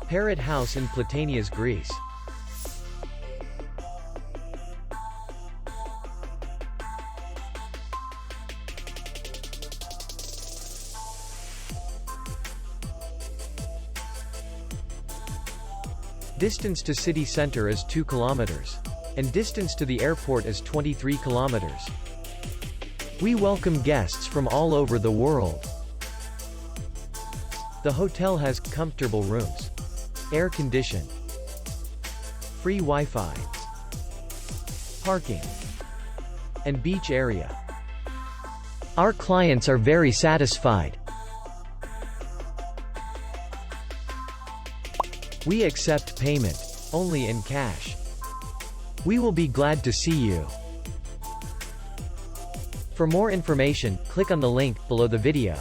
Parrot House in Platanias, Greece. Distance to city center is 2 kilometers. And distance to the airport is 23 kilometers. We welcome guests from all over the world. The hotel has comfortable rooms, air conditioned, free Wi-Fi, parking, and beach area. Our clients are very satisfied. We accept payment only in cash. We will be glad to see you. For more information, click on the link below the video.